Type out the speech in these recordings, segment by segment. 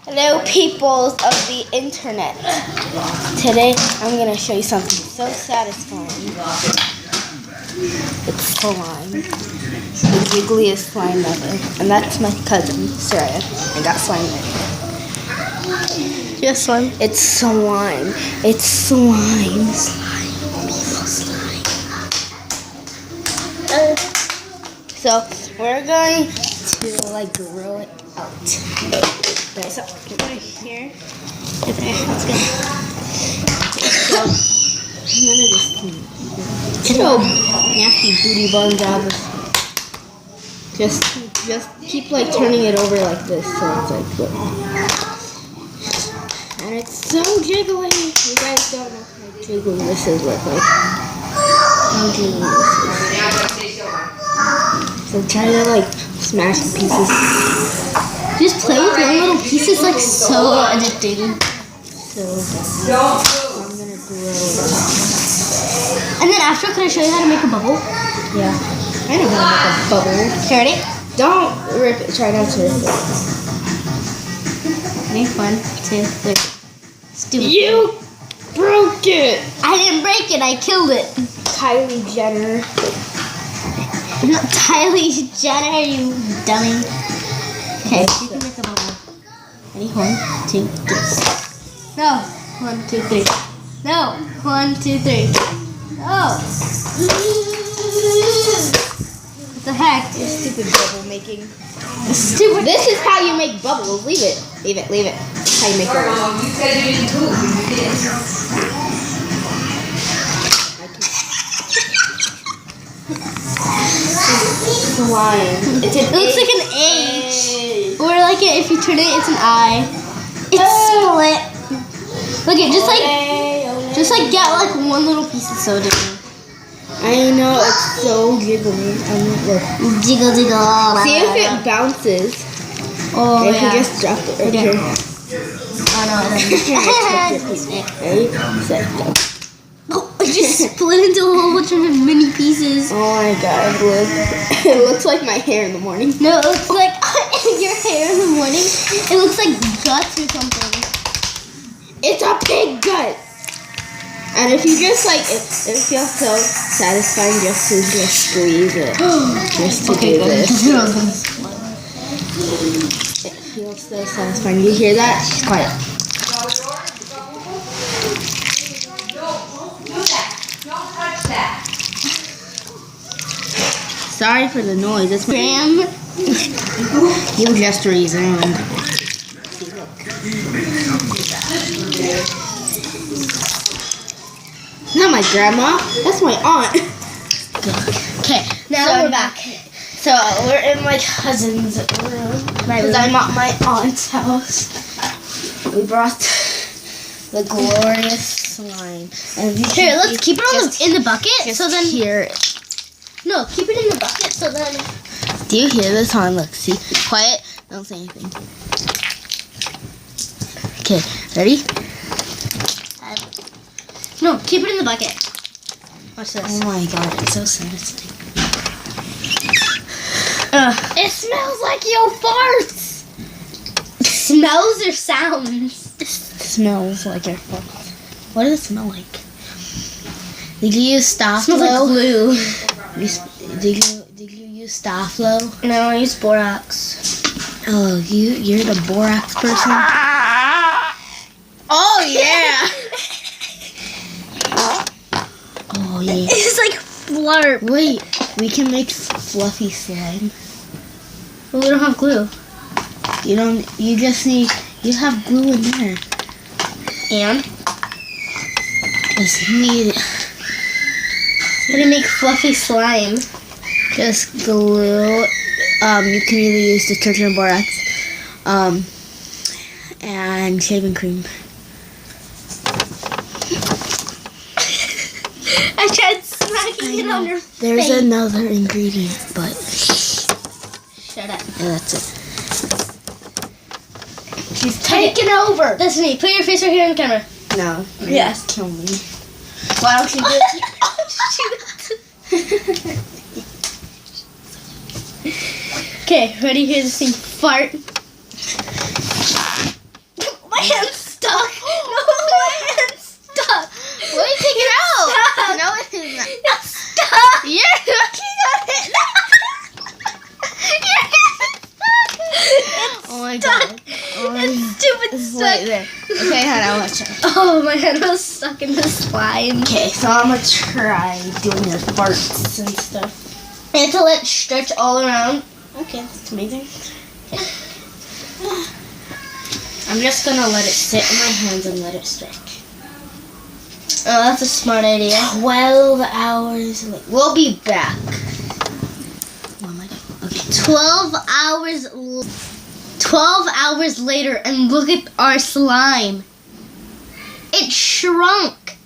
Hello, peoples of the internet. Today, I'm going to show you something so satisfying. It's slime. The jiggliest slime ever. And that's my cousin, Sarah. I got slime right here. Yes, slime. It's slime. It's slime. So, we're going to, grow it out. Okay, so, put it here. Put it there. Let's go. So, I'm gonna just nasty booty bun job. Just keep, turning it over like this, so it's, and it's so jiggly. You guys don't know how jiggly this is look like. How jiggly this is. So try to smash the pieces. Just play with your little pieces so addicting. So I'm gonna grow it. And then after, can I show you how to make a bubble? Yeah. I know how to make a bubble. Okay, ready? Don't rip it. Try not to rip it. Ready? 1, 2, 3. Stupid. You broke it! I didn't break it, I killed it. Kylie Jenner. Not Kylie Jenner, you dummy. Okay, you can make a bubble. Ready? 1, 2, 3. No. 1, 2, 3. No. 1, 2, 3. No. What the heck? You're stupid bubble making. Stupid. This is how you make bubbles. Leave it. Leave it. Leave it. That's how you make bubbles. You said you didn't do it. You did. Slime. It looks like an H. Or if you turn it, it's an I. It's split. Look at just get one little piece of soda. I know, it's so jiggly. Jiggle jiggle. See if it bounces. Oh If yeah. you just drop it right here. Oh no, it doesn't. Ready? Set, go. Oh, it just split into a whole bunch of mini pieces. Oh my god, look. It looks like my hair in the morning. No, it looks like your hair in the morning. It looks like guts or something. It's a pig gut! And if you just it feels so satisfying just to squeeze it. Just to do this. It feels so satisfying. You hear that? Quiet. Don't touch that. Sorry for the noise. It's my Graham. you just resumed. Not my grandma. That's my aunt. Okay, now So we're back. So we're in my cousin's room because I'm at my aunt's house. We brought the glorious slime. And Here, let's keep it all in the bucket. So then here. No, keep it in the bucket. So then. Do you hear this, hon? Look, see, quiet. Don't say anything. Okay, ready? No, keep it in the bucket. Watch this. Oh my god, it's so satisfying. It smells like your farts. Smells or sounds? It smells like your farts. What does it smell like? Did you use Smells like Staflo? glue. Did you use Staflo? No, I use borax. Oh, you're the borax person? Oh yeah! Oh yeah. It's like flarp. Wait, we can make fluffy slime. But we don't have glue. You just need, you have glue in there. And? Just need How to make fluffy slime? just glue. You can either use detergent, borax, and shaving cream. I tried smacking it on your There's face. another ingredient, but Shut up. yeah, that's it. She's taking over. That's me. Put your face right here on the camera. No. Yes. Kill me. Why don't you do it? Okay, ready? Hear this thing fart. It's stupid stuck. Wait there. Okay, hold on, watch it. Oh, my head was stuck in the slime. Okay, so I'm gonna try doing your farts and stuff. I have to let it stretch all around. Okay, that's amazing. I'm just gonna let it sit in my hands and let it stretch. Oh, that's a smart idea. 12 hours later. We'll be back. Oh my god. Okay. 12 hours later, and look at our slime. It shrunk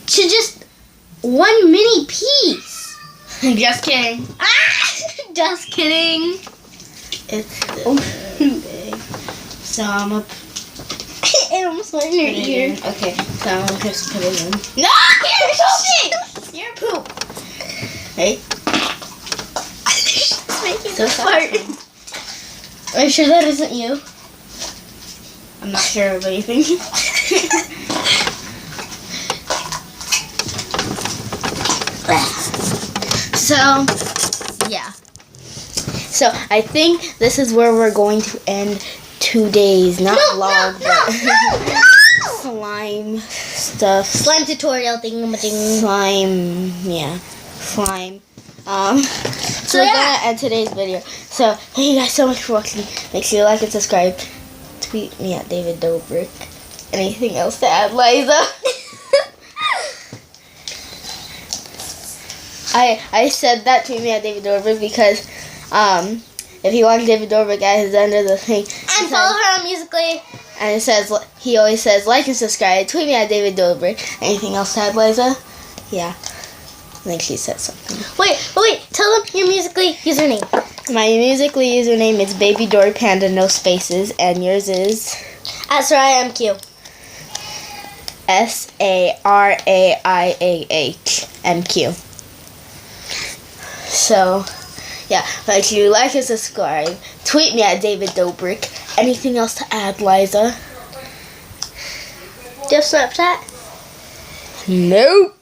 to just one mini piece. Just kidding. Just kidding. It's still big. So I'm gonna It almost went in your put it ear. in. Okay, so I'm gonna just put it in. No! Shit! Your poop. Hey. It's making So a fart. Are you sure that isn't you? I'm not sure of anything. So, yeah. So, I think this is where we're going to end today's, not vlog, but slime stuff. Slime tutorial thing. Slime, yeah. Slime. So we're yeah. gonna end today's video. So, thank you guys so much for watching. Make sure you like and subscribe. Tweet me at David Dobrik. Anything else to add, Liza? I said that, tweet me at David Dobrik, because if you want David Dobrik at his under the thing, And follow her on Musically. and it says, he always says like and subscribe. Tweet me at David Dobrik. Anything else to add, Liza? Yeah. I think she said something. Wait. Tell them your Musically username. My Musically username is Baby Dory Panda, no spaces, and yours is At Soraya MQ. SARAIAHMQ. So, yeah, make sure you like and subscribe. Tweet me at David Dobrik. Anything else to add, Liza? Do you have Snapchat? Nope.